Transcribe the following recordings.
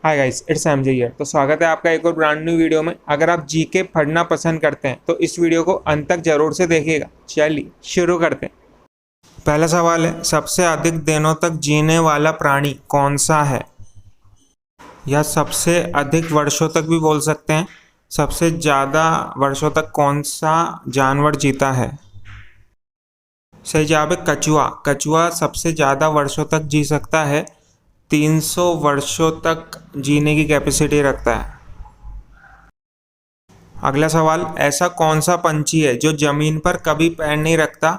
Hi guys, it's MJ here. तो स्वागत है आपका एक और ब्रांड न्यू वीडियो में। अगर आप जीके पढ़ना पसंद करते हैं तो इस वीडियो को अंत तक जरूर से देखिएगा। चलिए शुरू करते हैं। पहला सवाल है, सबसे अधिक दिनों तक जीने वाला प्राणी कौन सा है? या सबसे अधिक वर्षों तक भी बोल सकते हैं। सबसे ज्यादा वर्षों तक कौन सा जानवर जीता है? सही जवाब है कछुआ। कछुआ सबसे ज्यादा वर्षों तक जी सकता है। 300 वर्षों तक जीने की कैपेसिटी रखता है। अगला सवाल, ऐसा कौन सा पंछी है जो जमीन पर कभी पैर नहीं रखता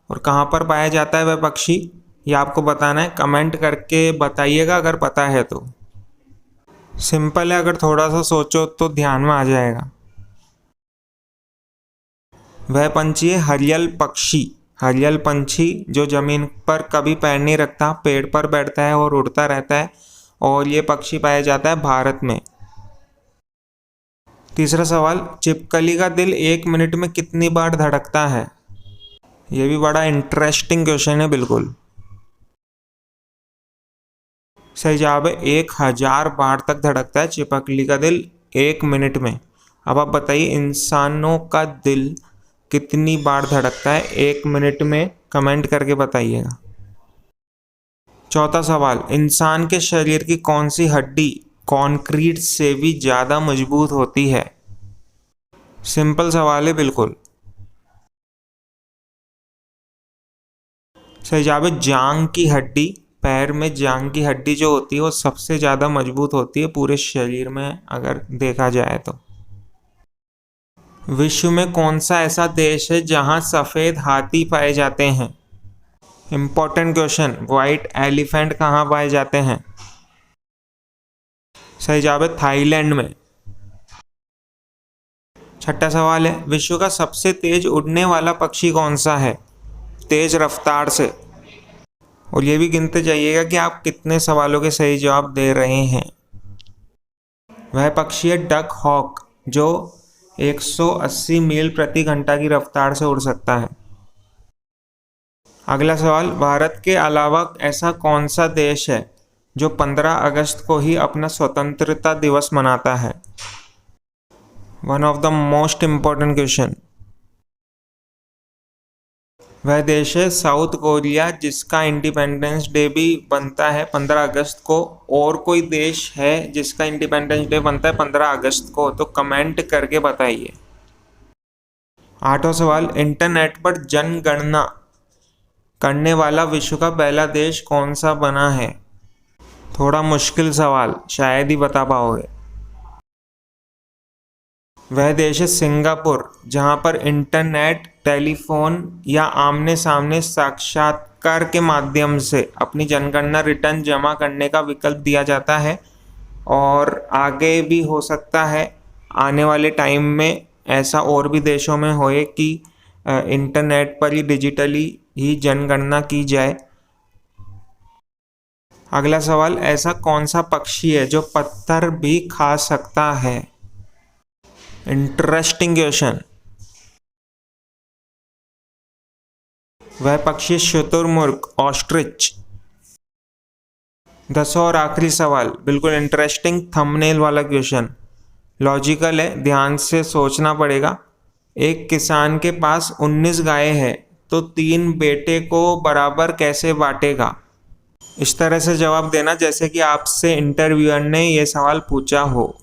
और कहाँ पर पाया जाता है वह पक्षी? ये आपको बताना है, कमेंट करके बताइएगा अगर पता है तो। सिंपल है, अगर थोड़ा सा सोचो तो ध्यान में आ जाएगा। वह पंछी है हरियल पक्षी। हरियल पंछी जो जमीन पर कभी पैर नहीं रखता, पेड़ पर बैठता है और उड़ता रहता है, और ये पक्षी पाया जाता है भारत में। तीसरा सवाल, छिपकली का दिल 1 मिनट में कितनी बार धड़कता है? यह भी बड़ा इंटरेस्टिंग क्वेश्चन है। बिल्कुल सही जवाब है 1000 बार तक धड़कता है छिपकली का दिल 1 मिनट में। अब आप बताइए, इंसानों का दिल कितनी बार धड़कता है 1 मिनट में? कमेंट करके बताइएगा। चौथा सवाल, इंसान के शरीर की कौन सी हड्डी कंक्रीट से भी ज्यादा मजबूत होती है? सिंपल सवाल है बिल्कुल। सही जवाब है जांग की हड्डी। पैर में जांग की हड्डी जो होती है वो सबसे ज्यादा मजबूत होती है पूरे शरीर में अगर देखा जाए तो। विश्व में कौन सा ऐसा देश है जहां सफेद हाथी पाए जाते हैं? इंपॉर्टेंट क्वेश्चन, व्हाइट एलिफेंट कहाँ पाए जाते हैं? सही जवाब है थाईलैंड में। छठा सवाल है, विश्व का सबसे तेज उड़ने वाला पक्षी कौन सा है तेज रफ्तार से? और ये भी गिनते जाइएगा कि आप कितने सवालों के सही जवाब दे रहे हैं। वह पक्षी है डक हॉक, जो 180 मील प्रति घंटा की रफ्तार से उड़ सकता है। अगला सवाल, भारत के अलावा ऐसा कौन सा देश है जो 15 अगस्त को ही अपना स्वतंत्रता दिवस मनाता है? One of the most important question. वह देश है साउथ कोरिया, जिसका इंडिपेंडेंस डे भी बनता है 15 अगस्त को। और कोई देश है जिसका इंडिपेंडेंस डे बनता है 15 अगस्त को? तो कमेंट करके बताइए। आठवां सवाल, इंटरनेट पर जनगणना करने वाला विश्व का पहला देश कौन सा बना है? थोड़ा मुश्किल सवाल, शायद ही बता पाओगे। वह देश है सिंगापुर, जहां पर इंटरनेट, टेलीफोन या आमने सामने साक्षात्कार के माध्यम से अपनी जनगणना रिटर्न जमा करने का विकल्प दिया जाता है। और आगे भी हो सकता है आने वाले टाइम में ऐसा और भी देशों में होए कि इंटरनेट पर ही डिजिटली ही जनगणना की जाए। अगला सवाल, ऐसा कौन सा पक्षी है जो पत्थर भी खा सकता है? Interesting question. वह पक्षी शुतुरमुर्ग, ऑस्ट्रिच। 10वां और आखिरी सवाल, बिल्कुल इंटरेस्टिंग थंबनेल वाला क्वेश्चन। लॉजिकल है, ध्यान से सोचना पड़ेगा। एक किसान के पास 19 गाय है, तो 3 बेटे को बराबर कैसे बांटेगा? इस तरह से जवाब देना जैसे कि आपसे इंटरव्यूअर ने यह सवाल पूछा हो।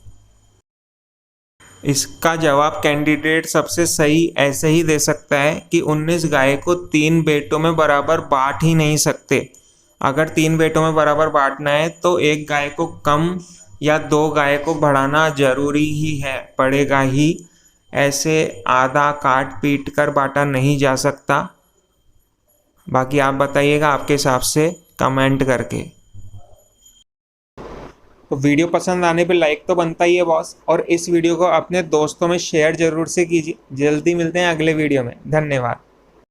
इसका जवाब कैंडिडेट सबसे सही ऐसे ही दे सकता है कि 19 गाय को 3 बेटों में बराबर बांट ही नहीं सकते। अगर 3 बेटों में बराबर बांटना है तो एक गाय को कम या 2 गाय को बढ़ाना जरूरी ही है, पड़ेगा ही। ऐसे आधा काट पीट कर बांटा नहीं जा सकता। बाकी आप बताइएगा आपके हिसाब से कमेंट करके। तो वीडियो पसंद आने पे लाइक तो बनता ही है बॉस, और इस वीडियो को अपने दोस्तों में शेयर जरूर से कीजिए। जल्दी मिलते हैं अगले वीडियो में। धन्यवाद।